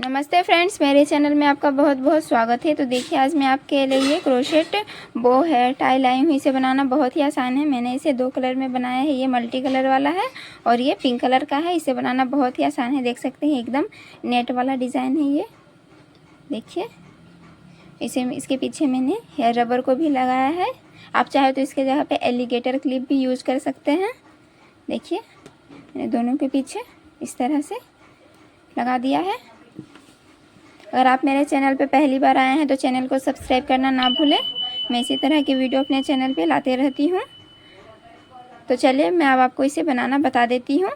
नमस्ते फ्रेंड्स, मेरे चैनल में आपका बहुत बहुत स्वागत है। तो देखिए, आज मैं आपके लिए क्रोशेट बो हेयर टाई लाई हूँ। इसे बनाना बहुत ही आसान है। मैंने इसे 2 कलर में बनाया है। ये मल्टी कलर वाला है और ये पिंक कलर का है। इसे बनाना बहुत ही आसान है। देख सकते हैं, एकदम नेट वाला डिज़ाइन है ये। देखिए, इसके पीछे मैंने हेयर रबर को भी लगाया है। आप चाहे तो इसके जगह पर एलिगेटर क्लिप भी यूज कर सकते हैं। देखिए, मैंने दोनों के पीछे इस तरह से लगा दिया है। अगर आप मेरे चैनल पे पहली बार आए हैं तो चैनल को सब्सक्राइब करना ना भूलें। मैं इसी तरह की वीडियो अपने चैनल पे लाते रहती हूँ। तो चलिए, मैं अब आपको इसे बनाना बता देती हूँ।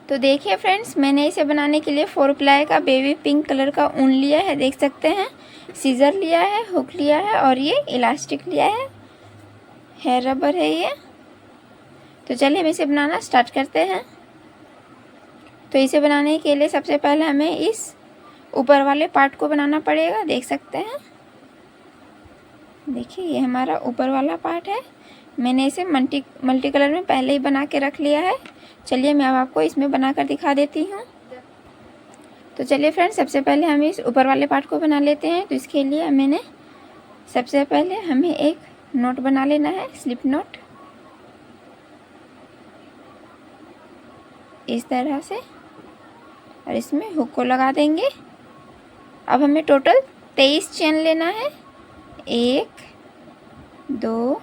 तो देखिए फ्रेंड्स, मैंने इसे बनाने के लिए 4 प्लाई का बेबी पिंक कलर का ऊन लिया है। देख सकते हैं, सीजर लिया है, हुक लिया है और ये इलास्टिक लिया है। हेयर रबर है ये। तो चलिए, हम इसे बनाना स्टार्ट करते हैं। तो इसे बनाने के लिए सबसे पहले हमें इस ऊपर वाले पार्ट को बनाना पड़ेगा। देख सकते हैं, देखिए ये हमारा ऊपर वाला पार्ट है। मैंने इसे मल्टी कलर में पहले ही बना के रख लिया है। चलिए, मैं अब आपको इसमें बनाकर दिखा देती हूँ। तो चलिए फ्रेंड्स, सबसे पहले हम इस ऊपर वाले पार्ट को बना लेते हैं। तो इसके लिए मैंने सबसे पहले हमें एक नोट बना लेना है, स्लिप नोट, इस तरह से, और इसमें हुक को लगा देंगे। अब हमें टोटल 23 चेन लेना है। 1 2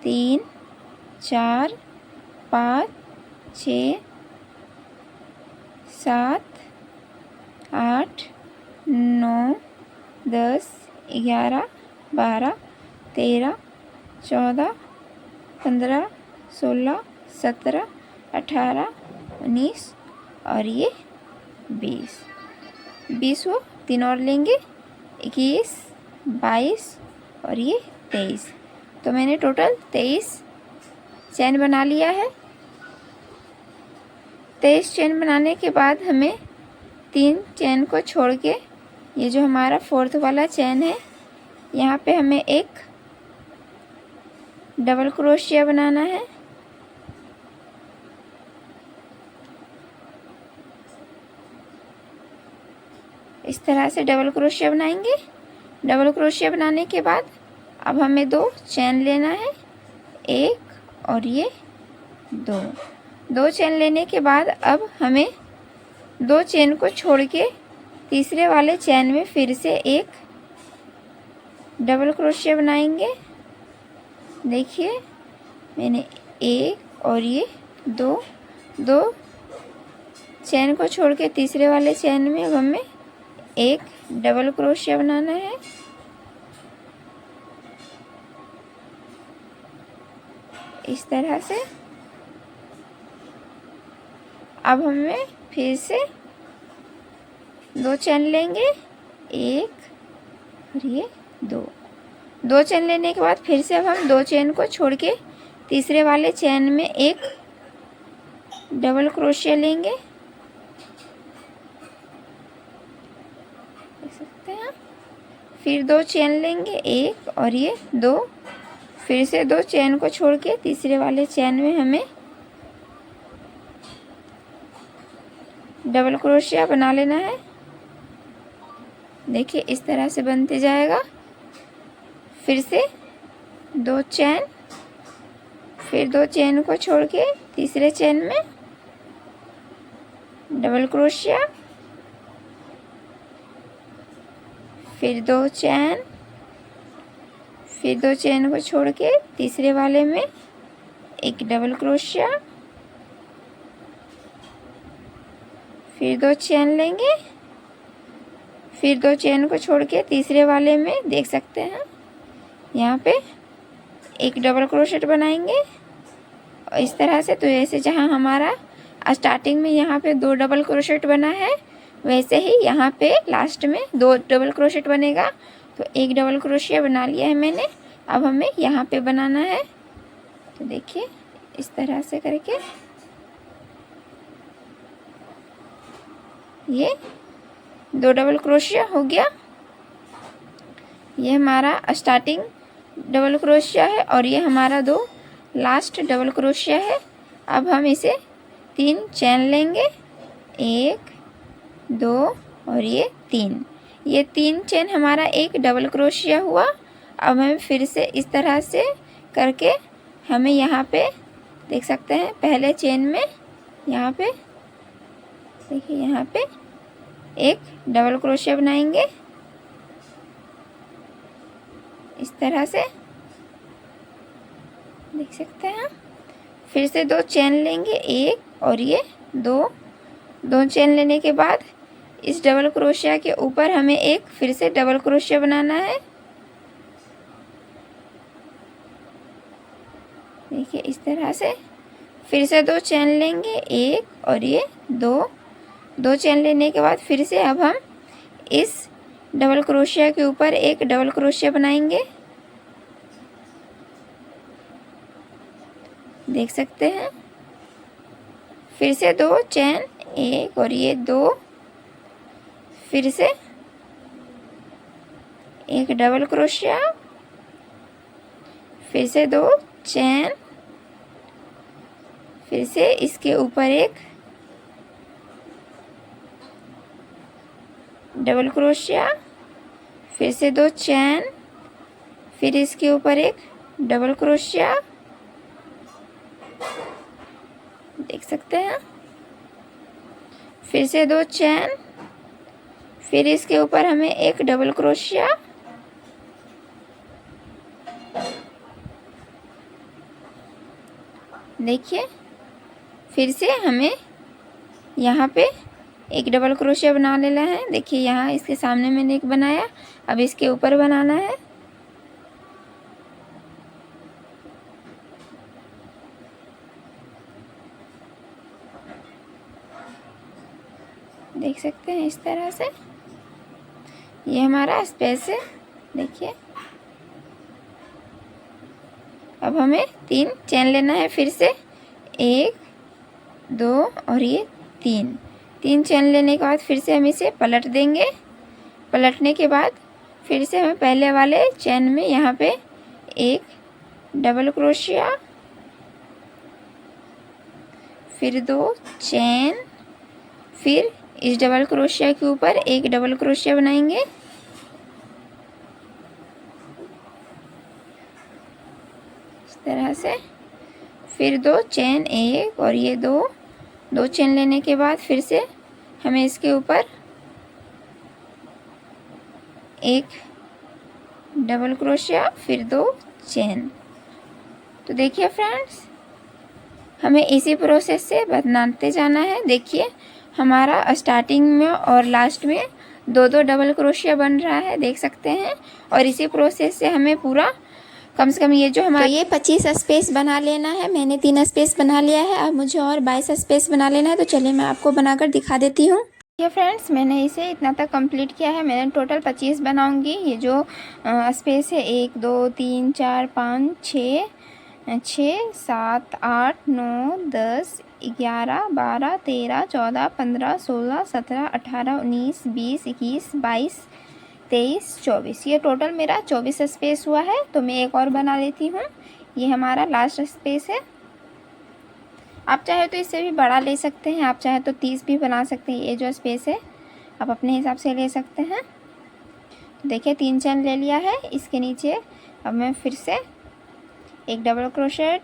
3 4 5 6 7 8 9 10 11 12 13 14 15 16 17 18 19 और ये 20 वो 3 और लेंगे, 21 22 और ये 23। तो मैंने टोटल 23 चेन बना लिया है। 23 चेन बनाने के बाद हमें 3 चेन को छोड़ के ये जो हमारा 4th वाला चेन है, यहाँ पे हमें एक डबल क्रोशिया बनाना है। इस तरह से डबल क्रोशिया बनाएंगे। डबल क्रोशिया बनाने के बाद अब हमें 2 चेन लेना है, 1 और ये 2 चेन लेने के बाद अब हमें 2 चेन को छोड़ के तीसरे वाले चेन में फिर से एक डबल क्रोशिया बनाएंगे। देखिए, मैंने 1 और ये 2 चेन को छोड़ के तीसरे वाले चेन में अब हमें एक डबल क्रोशिया बनाना है। इस तरह से अब हमें फिर से 2 चेन लेंगे, 1 और ये 2 चेन लेने के बाद फिर से अब हम 2 चेन को छोड़ के तीसरे वाले चेन में एक डबल क्रोशिया लेंगे। देख सकते हैं, फिर 2 चेन लेंगे, 1 और ये 2, फिर से 2 चेन को छोड़ के तीसरे वाले चेन में हमें डबल क्रोशिया बना लेना है। देखिए, इस तरह से बनते जाएगा। फिर से 2 चेन, फिर 2 चेन को छोड़ के तीसरे चेन में डबल क्रोशिया, फिर 2 चेन, फिर 2 चेन को छोड़ के तीसरे वाले में एक डबल क्रोशिया, फिर 2 चेन लेंगे, फिर 2 चेन को छोड़ के तीसरे वाले में देख सकते हैं यहाँ पे एक डबल क्रोशेट बनाएंगे। और इस तरह से, तो ऐसे जहाँ हमारा स्टार्टिंग में यहाँ पे 2 डबल क्रोशेट बना है, वैसे ही यहाँ पे लास्ट में 2 डबल क्रोशेट बनेगा। तो एक डबल क्रोशिया बना लिया है मैंने। अब हमें यहाँ पे बनाना है। तो देखिए, इस तरह से करके ये 2 डबल क्रोशिया हो गया। ये हमारा स्टार्टिंग डबल क्रोशिया है और ये हमारा 2 लास्ट डबल क्रोशिया है। अब हम इसे 3 चेन लेंगे, 1 2 और ये 3। ये 3 चेन हमारा एक डबल क्रोशिया हुआ। अब हमें फिर से इस तरह से करके हमें यहाँ पे देख सकते हैं पहले चेन में यहाँ पे देखिए यहाँ पे एक डबल क्रोशिया बनाएंगे इस तरह से, देख सकते हैं। फिर से 2 चेन लेंगे, एक और ये 2 चेन लेने के बाद इस डबल क्रोशिया के ऊपर हमें एक फिर से डबल क्रोशिया बनाना है। देखिए इस तरह से फिर से 2 चेन लेंगे, एक और ये 2 चेन लेने के बाद फिर से अब हम इस डबल क्रोशिया के ऊपर एक डबल क्रोशिया बनाएंगे, देख सकते हैं। फिर से 2 चेन, एक और ये 2, फिर से एक डबल क्रोशिया, फिर से 2 चेन, फिर से इसके ऊपर एक डबल क्रोशिया, फिर से 2 चेन, फिर इसके ऊपर एक डबल क्रोशिया, देख सकते हैं। फिर से 2 चेन, फिर इसके ऊपर हमें एक डबल क्रोशिया, देखिए। फिर से हमें यहाँ पे एक डबल क्रोशिया बना लेना है। देखिए यहाँ इसके सामने मैंने एक बनाया, अब इसके ऊपर बनाना है। देख सकते हैं इस तरह से ये हमारा स्पेस है। देखिए अब हमें 3 चेन लेना है, फिर से 1 2 और ये 3 चेन लेने के बाद फिर से हम इसे पलट देंगे। पलटने के बाद फिर से हमें पहले वाले चेन में यहाँ पे एक डबल क्रोशिया, फिर 2 चेन, फिर इस डबल क्रोशिया के ऊपर एक डबल क्रोशिया बनाएंगे, इस तरह से। फिर 2 चेन, एक और ये 2 चेन लेने के बाद फिर से हमें इसके ऊपर एक डबल क्रोशिया, फिर 2 चेन। तो देखिए फ्रेंड्स हमें इसी प्रोसेस से बनाते जाना है। देखिए हमारा स्टार्टिंग में और लास्ट में 2 डबल क्रोशिया बन रहा है, देख सकते हैं। और इसी प्रोसेस से हमें पूरा कम से कम ये जो हमारा ये 25 स्पेस बना लेना है। मैंने 3 स्पेस बना लिया है, अब मुझे और 22 स्पेस बना लेना है। तो चलिए मैं आपको बनाकर दिखा देती हूँ। ये फ्रेंड्स मैंने इसे इतना तक कंप्लीट किया है। मैंने टोटल 25 बनाऊंगी। ये जो स्पेस है 1 2 3 4 5 6 7 8 9 10 11 12 13 14 15 16 17 18 19 20 21 22 23 24, ये टोटल मेरा 24 स्पेस हुआ है। तो मैं एक और बना लेती हूँ। ये हमारा लास्ट स्पेस है। आप चाहे तो इससे भी बड़ा ले सकते हैं, आप चाहे तो 30 भी बना सकते हैं। ये जो स्पेस है आप अपने हिसाब से ले सकते हैं। देखिए 3 चेन ले लिया है। इसके नीचे अब मैं फिर से एक डबल क्रोशेट,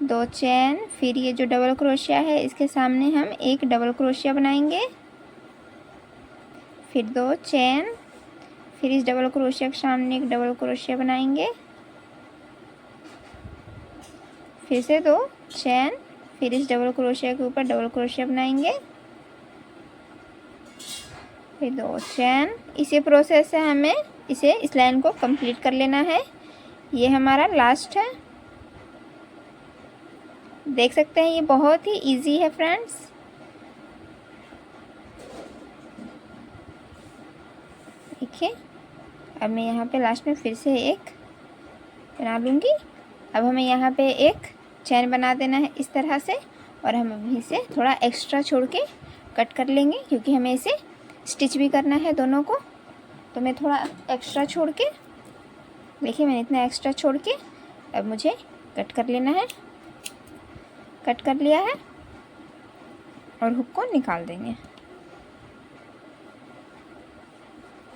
2 चेन, फिर ये जो डबल क्रोशिया है इसके सामने हम एक डबल क्रोशिया बनाएंगे, फिर 2 चेन, फिर इस डबल क्रोशिया के सामने एक डबल क्रोशिया बनाएंगे, फिर से 2 चेन, फिर इस डबल क्रोशिया के ऊपर डबल क्रोशिया बनाएंगे, फिर 2 चेन। इसी प्रोसेस से हमें इस लाइन को कंप्लीट कर लेना है। ये हमारा लास्ट है। देख सकते हैं ये बहुत ही इजी है फ्रेंड्स। देखिए अब मैं यहाँ पे लास्ट में फिर से एक बना लूँगी। अब हमें यहाँ पे एक चैन बना देना है इस तरह से, और हम अभी से थोड़ा एक्स्ट्रा छोड़ के कट कर लेंगे, क्योंकि हमें इसे स्टिच भी करना है दोनों को। तो मैं थोड़ा एक्स्ट्रा छोड़ के, देखिए मैंने इतना एक्स्ट्रा छोड़ के अब मुझे कट कर लेना है। कट कर लिया है और हुक को निकाल देंगे।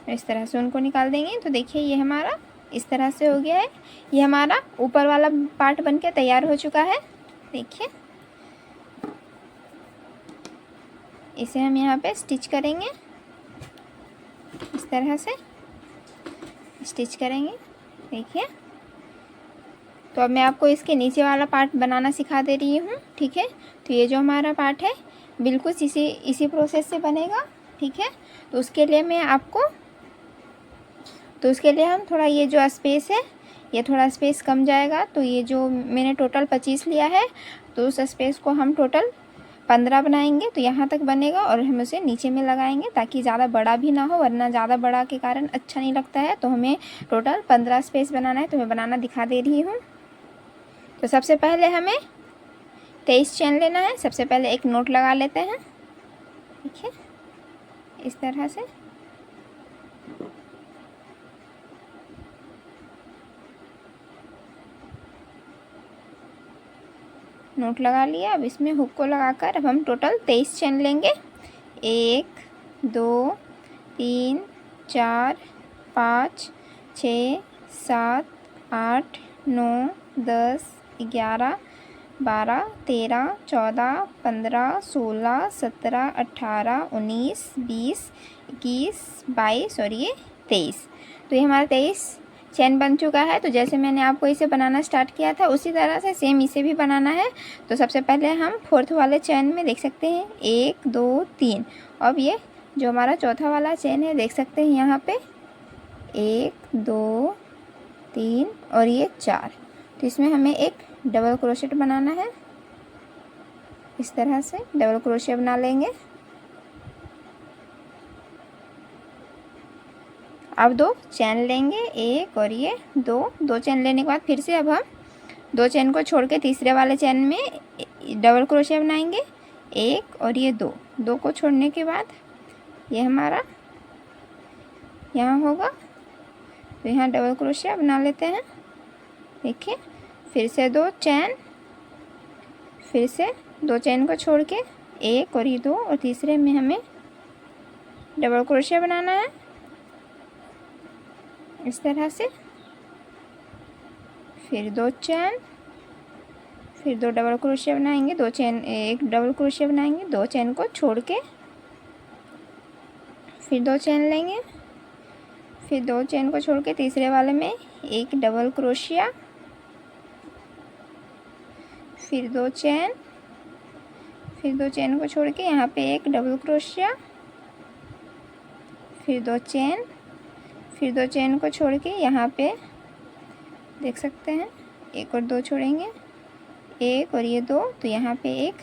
इस तरह से उनको निकाल देंगे। तो देखिए ये हमारा इस तरह से हो गया है। ये हमारा ऊपर वाला पार्ट बनके तैयार हो चुका है। देखिए इसे हम यहाँ पे स्टिच करेंगे, इस तरह से स्टिच करेंगे। देखिए तो अब मैं आपको इसके नीचे वाला पार्ट बनाना सिखा दे रही हूँ, ठीक है। तो ये जो हमारा पार्ट है बिल्कुल इसी प्रोसेस से बनेगा, ठीक है। तो उसके लिए हम थोड़ा ये जो स्पेस है ये थोड़ा स्पेस कम जाएगा। तो ये जो मैंने टोटल 25 लिया है तो उस स्पेस को हम टोटल 15 बनाएंगे। तो यहाँ तक बनेगा और हम उसे नीचे में लगाएंगे ताकि ज़्यादा बड़ा भी ना हो, वरना ज़्यादा बड़ा के कारण अच्छा नहीं लगता है। तो हमें टोटल 15 स्पेस बनाना है। तो मैं बनाना दिखा दे रही हूँ। तो सबसे पहले हमें 23 चेन लेना है। सबसे पहले एक नोट लगा लेते हैं, ठीक है, इस तरह से। नोट लगा लिया। अब इसमें हुक को लगाकर अब हम टोटल 23 चेन लेंगे। 1 2 3 4 5 6 7 8 9 10 11 12 13 14 15 16 17 18 19 20 21 22 और ये 23। तो ये हमारा 23 चेन बन चुका है। तो जैसे मैंने आपको इसे बनाना स्टार्ट किया था उसी तरह से सेम इसे भी बनाना है। तो सबसे पहले हम फोर्थ वाले चेन में देख सकते हैं 1 2 3। अब ये जो हमारा चौथा वाला चेन है देख सकते हैं यहाँ पे 1 2 3 और ये 4। तो इसमें हमें एक डबल क्रोशेट बनाना है। इस तरह से डबल क्रोशे बना लेंगे। अब 2 चेन लेंगे, 1 और ये 2 चेन लेने के बाद फिर से अब हम 2 चेन को छोड़ के तीसरे वाले चेन में डबल क्रोशे बनाएंगे, 1 और ये 2 को छोड़ने के बाद ये हमारा यहाँ होगा। तो यहाँ डबल क्रोशे बना लेते हैं। देखिए फिर से 2 चेन, फिर से 2 चेन को छोड़ के 1 और ये 2 और तीसरे में हमें डबल क्रोशे बनाना है इस तरह से। फिर 2 चेन, फिर 2 डबल क्रोशे बनाएंगे, 2 चेन, 1 डबल क्रोशे बनाएंगे, 2 चेन को छोड़ के फिर 2 चेन लेंगे, फिर 2 चेन को छोड़ के तीसरे वाले में 1 डबल क्रोशिया, फिर 2 चेन, फिर 2 चेन को छोड़ के यहाँ पे 1 डबल क्रोशिया, फिर 2 चेन, फिर 2 चेन को छोड़ के यहाँ पे देख सकते हैं 1 और 2 छोड़ेंगे, 1 और ये 2। तो यहाँ पे 1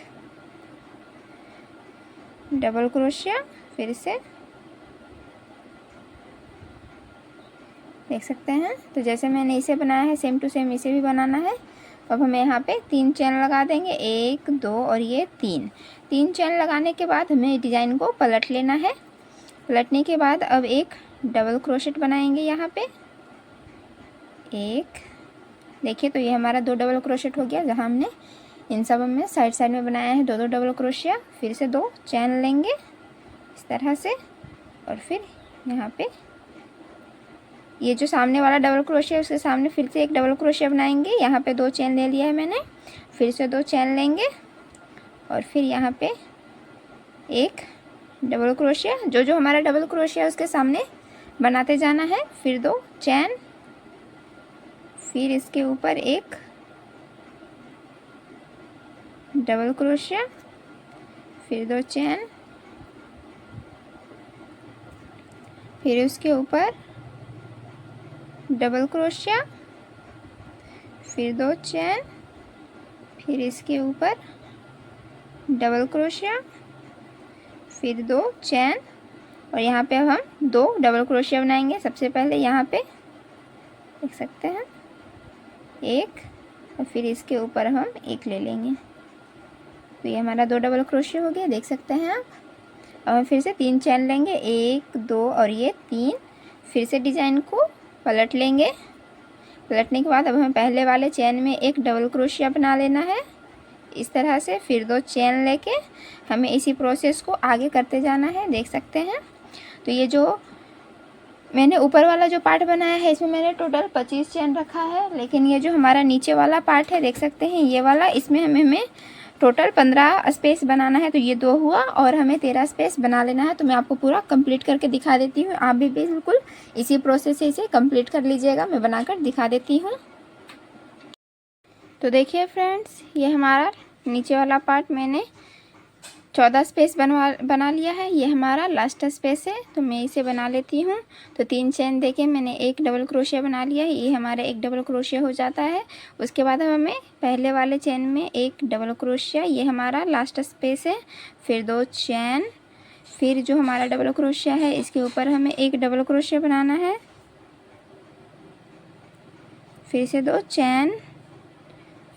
डबल क्रोशिया, फिर से देख सकते हैं। तो जैसे मैंने इसे बनाया है सेम टू सेम इसे भी बनाना है। अब हमें यहाँ पे 3 चेन लगा देंगे, 1 2 और ये 3 चेन लगाने के बाद हमें डिज़ाइन को पलट लेना है। पलटने के बाद अब एक डबल क्रोशेट बनाएंगे यहाँ पे 1। देखिए तो ये हमारा 2 डबल क्रोशेट हो गया। जहाँ हमने इन सब में साइड में बनाया है 2 डबल क्रोशिया। फिर से 2 चेन लेंगे इस तरह से और फिर यहाँ पे ये जो सामने वाला डबल क्रोशिया उसके सामने फिर से एक डबल क्रोशिया बनाएंगे। यहाँ पे 2 चेन ले लिया है मैंने, फिर से 2 चेन लेंगे और फिर यहाँ पे एक डबल क्रोशिया, जो हमारा डबल क्रोशिया उसके सामने बनाते जाना है। फिर 2 चेन, फिर इसके ऊपर एक डबल क्रोशिया, फिर 2 चेन, फिर उसके ऊपर डबल क्रोशिया, फिर 2 चेन, फिर इसके ऊपर डबल क्रोशिया, फिर 2 चेन और यहाँ पे हम 2 डबल क्रोशिया बनाएंगे। सबसे पहले यहाँ पे देख सकते हैं 1 और फिर इसके ऊपर हम 1 ले लेंगे। तो ये हमारा 2 डबल क्रोशिया हो गया, देख सकते हैं आप। अब हम फिर से 3 चेन लेंगे, 1 2 और ये 3। फिर से डिज़ाइन को पलट लेंगे। पलटने के बाद अब हमें पहले वाले चेन में एक डबल क्रोशिया बना लेना है इस तरह से। फिर 2 चेन लेके हमें इसी प्रोसेस को आगे करते जाना है, देख सकते हैं। तो ये जो मैंने ऊपर वाला जो पार्ट बनाया है इसमें मैंने टोटल 25 चेन रखा है, लेकिन ये जो हमारा नीचे वाला पार्ट है देख सकते हैं ये वाला, इसमें हमें टोटल 15 स्पेस बनाना है। तो ये 2 हुआ और हमें 13 स्पेस बना लेना है। तो मैं आपको पूरा कंप्लीट करके दिखा देती हूँ, आप भी बिल्कुल इसी प्रोसेस से इसे कंप्लीट कर लीजिएगा। मैं बनाकर दिखा देती हूँ। तो देखिए फ्रेंड्स, ये हमारा नीचे वाला पार्ट मैंने 14 स्पेस बना लिया है। ये हमारा लास्ट स्पेस है, तो मैं इसे बना लेती हूँ। तो 3 चेन देके मैंने एक डबल क्रोशिया बना लिया है। ये हमारा एक डबल क्रोशिया हो जाता है। उसके बाद हमें पहले वाले चेन में एक डबल क्रोशिया, ये हमारा लास्ट स्पेस है। फिर 2 चेन, फिर जो हमारा डबल क्रोशिया है इसके ऊपर हमें एक डबल क्रोशिया बनाना है। फिर से 2 चेन,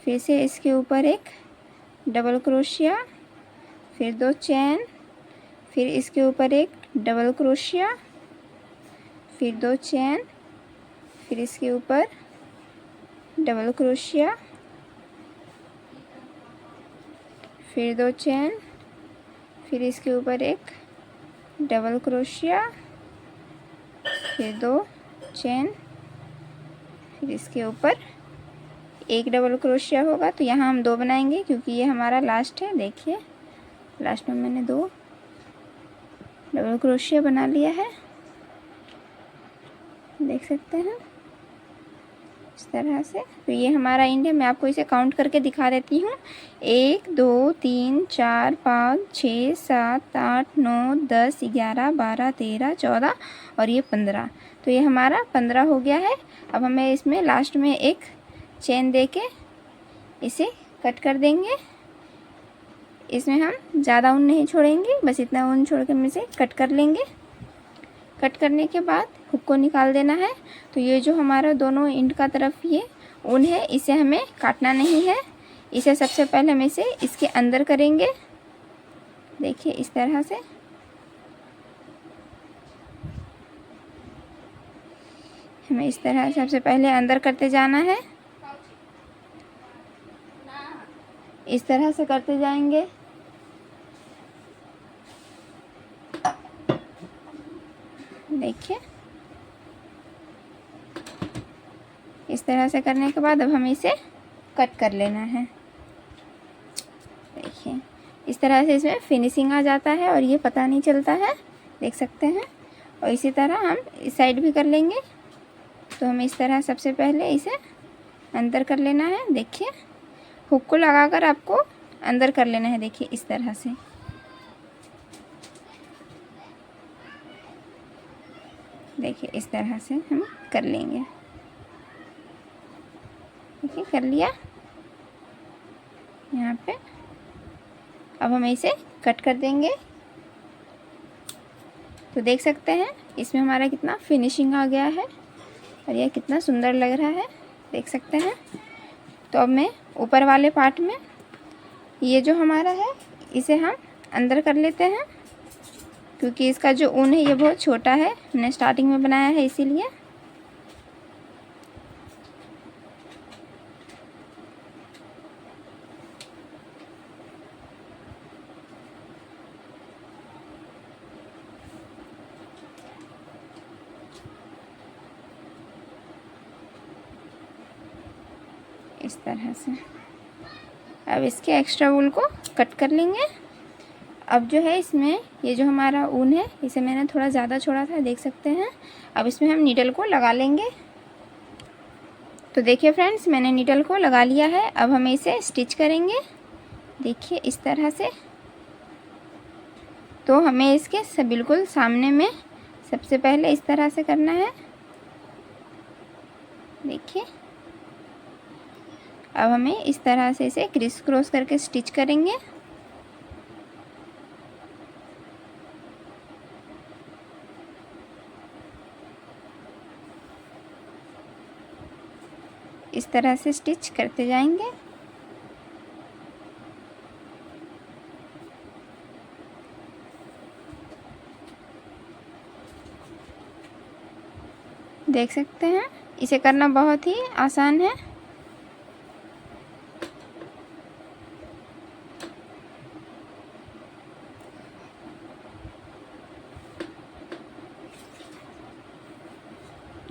फिर से इसके ऊपर एक डबल क्रोशिया, फिर 2 चेन, फिर इसके ऊपर एक डबल क्रोशिया, फिर 2 चेन, फिर इसके ऊपर डबल क्रोशिया, फिर 2 चेन, फिर इसके ऊपर एक डबल क्रोशिया, फिर 2 चेन, फिर इसके ऊपर एक डबल क्रोशिया होगा। तो यहाँ हम 2 बनाएंगे क्योंकि ये हमारा लास्ट है। देखिए लास्ट में मैंने 2 डबल क्रोशिया बना लिया है, देख सकते हैं इस तरह से। तो ये हमारा एंड है। मैं आपको इसे काउंट करके दिखा देती हूँ। 1 2 3 4 5 6 7 8 9 10 11 12 13 14 और ये 15। तो ये हमारा 15 हो गया है। अब हमें इसमें लास्ट में एक चेन देके इसे कट कर देंगे। इसमें हम ज़्यादा ऊन नहीं छोड़ेंगे, बस इतना ऊन छोड़ के हम इसे कट कर लेंगे। कट करने के बाद हुक को निकाल देना है। तो ये जो हमारा दोनों एंड का तरफ ये ऊन है इसे हमें काटना नहीं है। इसे सबसे पहले हम इसे इसके अंदर करेंगे। देखिए इस तरह से हमें इस तरह से सबसे पहले अंदर करते जाना है। इस तरह से करते जाएंगे। देखिए इस तरह से करने के बाद अब हमें इसे कट कर लेना है। देखिए इस तरह से इसमें फिनिशिंग आ जाता है और ये पता नहीं चलता है, देख सकते हैं। और इसी तरह हम इस साइड भी कर लेंगे। तो हमें इस तरह सबसे पहले इसे अंदर कर लेना है। देखिए हुक को लगाकर आपको अंदर कर लेना है। देखिए इस तरह से। देखिए इस तरह से हम कर लेंगे। देखिए कर लिया यहाँ पे। अब हम इसे कट कर देंगे। तो देख सकते हैं इसमें हमारा कितना फिनिशिंग आ गया है और यह कितना सुंदर लग रहा है, देख सकते हैं। तो अब मैं ऊपर वाले पार्ट में ये जो हमारा है इसे हम अंदर कर लेते हैं, क्योंकि इसका जो ऊन है ये बहुत छोटा है, हमने स्टार्टिंग में बनाया है इसीलिए। इस तरह से अब इसके एक्स्ट्रा वूल को कट कर लेंगे। अब जो है इसमें ये जो हमारा ऊन है इसे मैंने थोड़ा ज़्यादा छोड़ा था, देख सकते हैं। अब इसमें हम नीडल को लगा लेंगे। तो देखिए फ्रेंड्स, मैंने नीडल को लगा लिया है। अब हम इसे स्टिच करेंगे। देखिए इस तरह से। तो हमें इसके बिल्कुल सामने में सबसे पहले इस तरह से करना है। देखिए अब हमें इस तरह से इसे क्रिस क्रॉस करके स्टिच करेंगे। इस तरह से स्टिच करते जाएंगे। देख सकते हैं इसे करना बहुत ही आसान है।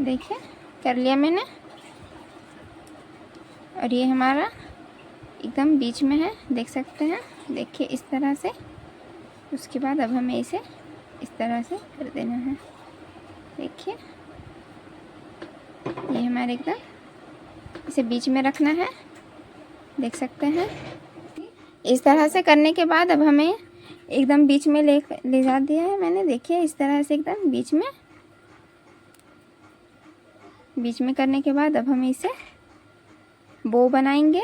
देखिए कर लिया मैंने। और ये हमारा एकदम बीच में है, देख सकते हैं। देखिए इस तरह से। उसके बाद अब हमें इसे इस तरह से कर देना है। देखिए ये हमारे एकदम इसे बीच में रखना है, देख सकते हैं। इस तरह से करने के बाद अब हमें एकदम बीच में ले जा दिया है मैंने। देखिए इस तरह से एकदम बीच में करने के बाद अब हम इसे बो बनाएंगे।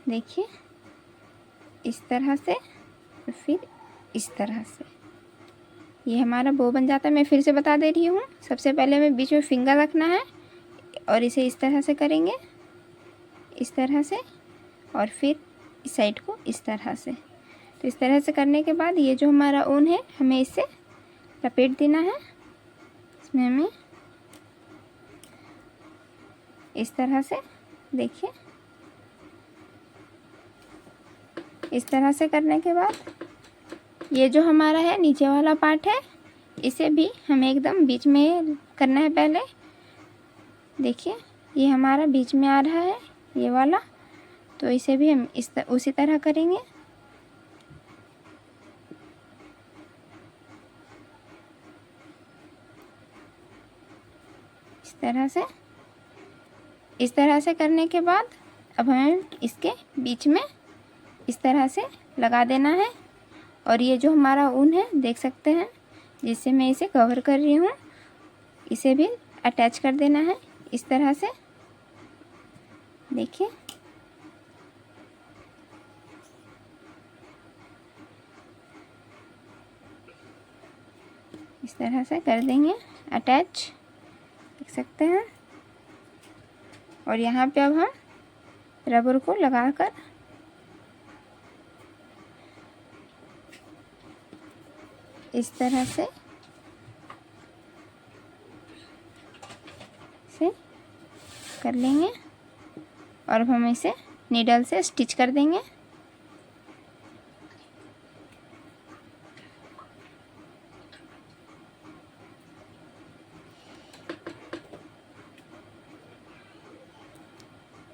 देखिए इस तरह से, फिर इस तरह से ये हमारा बो बन जाता है। मैं फिर से बता दे रही हूँ। सबसे पहले हमें बीच में फिंगर रखना है और इसे इस तरह से करेंगे, इस तरह से, और फिर इस साइड को इस तरह से। तो इस तरह से करने के बाद ये जो हमारा ऊन है हमें इसे लपेट देना है। इसमें हमें इस तरह से, देखिए इस तरह से करने के बाद ये जो हमारा है नीचे वाला पार्ट है, इसे भी हमें एकदम बीच में करना है पहले। देखिए ये हमारा बीच में आ रहा है ये वाला, तो इसे भी हम उसी तरह करेंगे। इस तरह से करने के बाद अब हमें इसके बीच में इस तरह से लगा देना है। और ये जो हमारा ऊन है देख सकते हैं, जिससे मैं इसे कवर कर रही हूँ, इसे भी अटैच कर देना है इस तरह से। देखिए इस तरह से कर देंगे अटैच, देख सकते हैं। और यहाँ पे अब हम रबर को लगाकर इस तरह से कर लेंगे और हम इसे नीडल से स्टिच कर देंगे।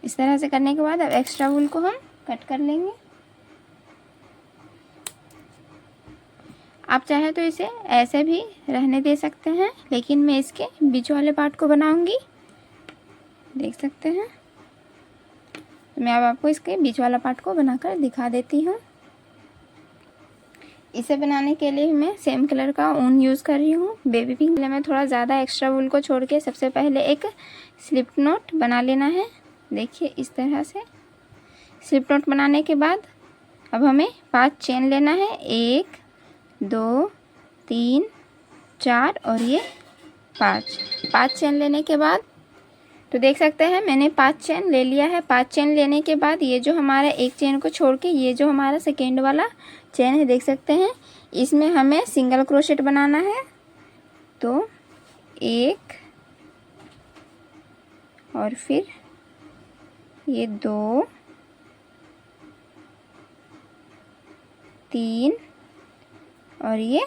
इस तरह से करने के बाद अब एक्स्ट्रा वूल को हम कट कर लेंगे। आप चाहे तो इसे ऐसे भी रहने दे सकते हैं, लेकिन मैं इसके बीच वाले पार्ट को बनाऊंगी, देख सकते हैं। तो मैं अब आपको इसके बीच वाला पार्ट को बनाकर दिखा देती हूँ। इसे बनाने के लिए मैं सेम कलर का ऊन यूज़ कर रही हूँ, बेबी पिंक। में थोड़ा ज़्यादा एक्स्ट्रा वूल को छोड़ के सबसे पहले एक स्लिप नॉट बना लेना है। देखिए इस तरह से स्लिप नॉट बनाने के बाद अब हमें 5 चेन लेना है। 1 2 3 4 और ये 5 चेन लेने के बाद तो देख सकते हैं मैंने 5 चेन ले लिया है। 5 चेन लेने के बाद ये जो हमारा एक चेन को छोड़ के ये जो हमारा सेकेंड वाला चेन है, देख सकते हैं, इसमें हमें सिंगल क्रोशेट बनाना है। तो 1 और फिर ये 2 3 और ये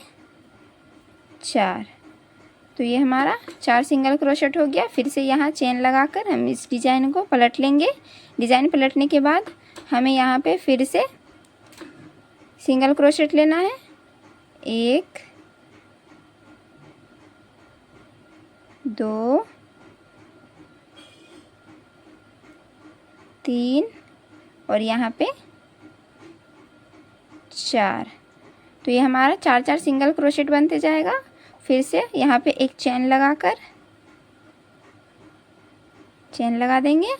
4। तो ये हमारा 4 सिंगल क्रोशेट हो गया। फिर से यहाँ चेन लगाकर हम इस डिज़ाइन को पलट लेंगे। डिज़ाइन पलटने के बाद हमें यहाँ पे फिर से सिंगल क्रोशेट लेना है। 1 2 3 और यहाँ पे 4। तो ये हमारा 4 सिंगल क्रोशेट बनते जाएगा। फिर से यहाँ पे एक चेन लगाकर चेन लगा देंगे।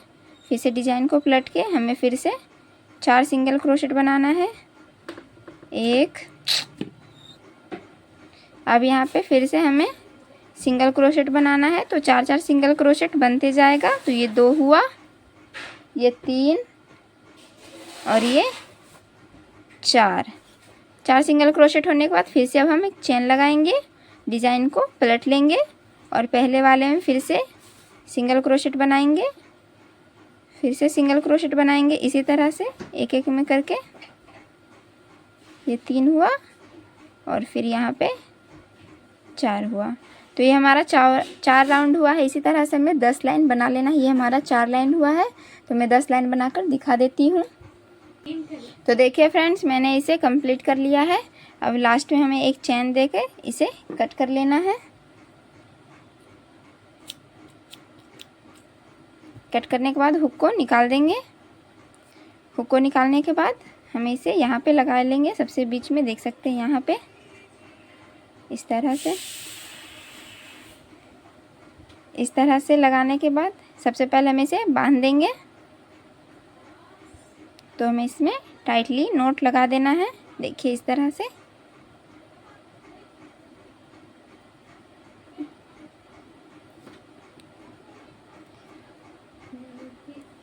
फिर से डिज़ाइन को पलट के हमें फिर से 4 सिंगल क्रोशेट बनाना है। 1 अब यहाँ पे फिर से हमें सिंगल क्रोशेट बनाना है। तो 4 सिंगल क्रोशेट बनते जाएगा। तो ये 2 हुआ, ये 3 और ये 4 सिंगल क्रोशेट होने के बाद फिर से अब हम एक चेन लगाएंगे, डिज़ाइन को पलट लेंगे और पहले वाले में फिर से सिंगल क्रोशेट बनाएंगे। फिर से सिंगल क्रोशेट बनाएंगे इसी तरह से एक एक में करके। ये 3 हुआ और फिर यहाँ पे 4 हुआ। तो ये हमारा चार राउंड हुआ है। इसी तरह से हमें 10 लाइन बना लेना है। ये हमारा 4 लाइन हुआ है, तो मैं 10 लाइन बनाकर दिखा देती हूँ। तो देखिए फ्रेंड्स, मैंने इसे कंप्लीट कर लिया है। अब लास्ट में हमें एक चेन देके इसे कट कर लेना है। कट करने के बाद हुक को निकाल देंगे। हुक को निकालने के बाद हमें इसे यहाँ पे लगा लेंगे, सबसे बीच में देख सकते हैं यहाँ पे, इस तरह से लगाने के बाद सबसे पहले हमें इसे बांध देंगे। तो हमें इसमें टाइटली नोट लगा देना है। देखिए इस तरह से।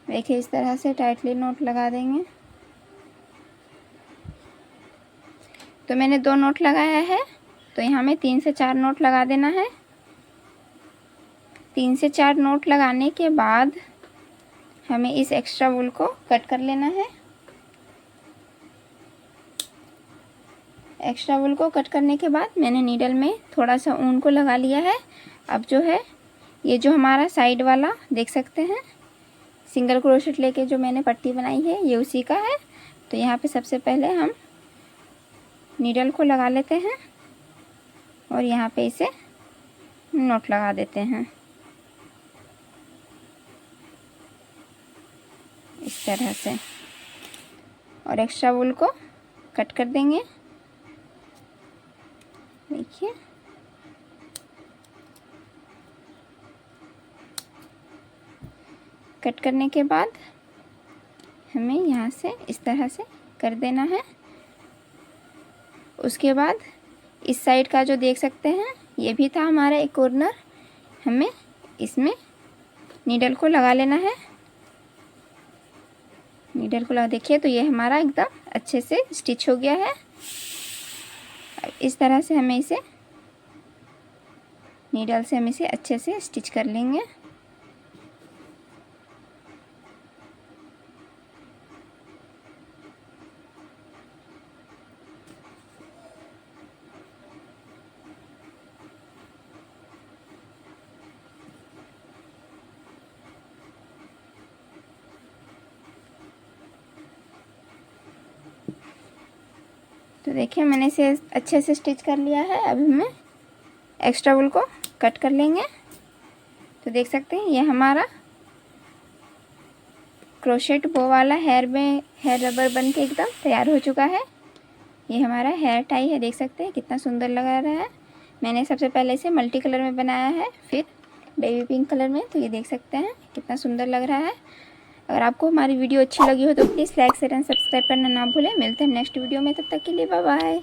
देखिए इस तरह से टाइटली नोट लगा देंगे। तो मैंने 2 नोट लगाया है, तो यहाँ में 3 से 4 नोट लगा देना है। 3 से 4 नोट लगाने के बाद हमें इस एक्स्ट्रा वूल को कट कर लेना है। एक्स्ट्रा वूल को कट करने के बाद मैंने नीडल में थोड़ा सा ऊन को लगा लिया है। अब जो है ये जो हमारा साइड वाला देख सकते हैं, सिंगल क्रोशेट लेके जो मैंने पट्टी बनाई है, ये उसी का है। तो यहाँ पे सबसे पहले हम नीडल को लगा लेते हैं और यहाँ पे इसे नोट लगा देते हैं इस तरह से, और एक्स्ट्रा वूल को कट कर देंगे। देखिए कट करने के बाद हमें यहाँ से इस तरह से कर देना है। उसके बाद इस साइड का जो देख सकते हैं, ये भी था हमारा एक कॉर्नर, हमें इसमें नीडल को लगा लेना है। नीडल को लगा, देखिए तो ये हमारा एकदम अच्छे से स्टिच हो गया है। इस तरह से हमें इसे नीडल से हम इसे अच्छे से स्टिच कर लेंगे। तो देखिए मैंने इसे अच्छे से स्टिच कर लिया है। अभी हमें एक्स्ट्रा वूल को कट कर लेंगे। तो देख सकते हैं ये हमारा क्रोशेट बो वाला हेयर रबर बन के एकदम तैयार हो चुका है। ये हमारा हेयर टाई है, देख सकते हैं कितना सुंदर लगा रहा है। मैंने सबसे पहले इसे मल्टी कलर में बनाया है, फिर बेबी पिंक कलर में। तो ये देख सकते हैं कितना सुंदर लग रहा है। अगर आपको हमारी वीडियो अच्छी लगी हो तो please like share and subscribe करना ना भूलें। मिलते हैं नेक्स्ट वीडियो में, तब तक के लिए बाय बाय।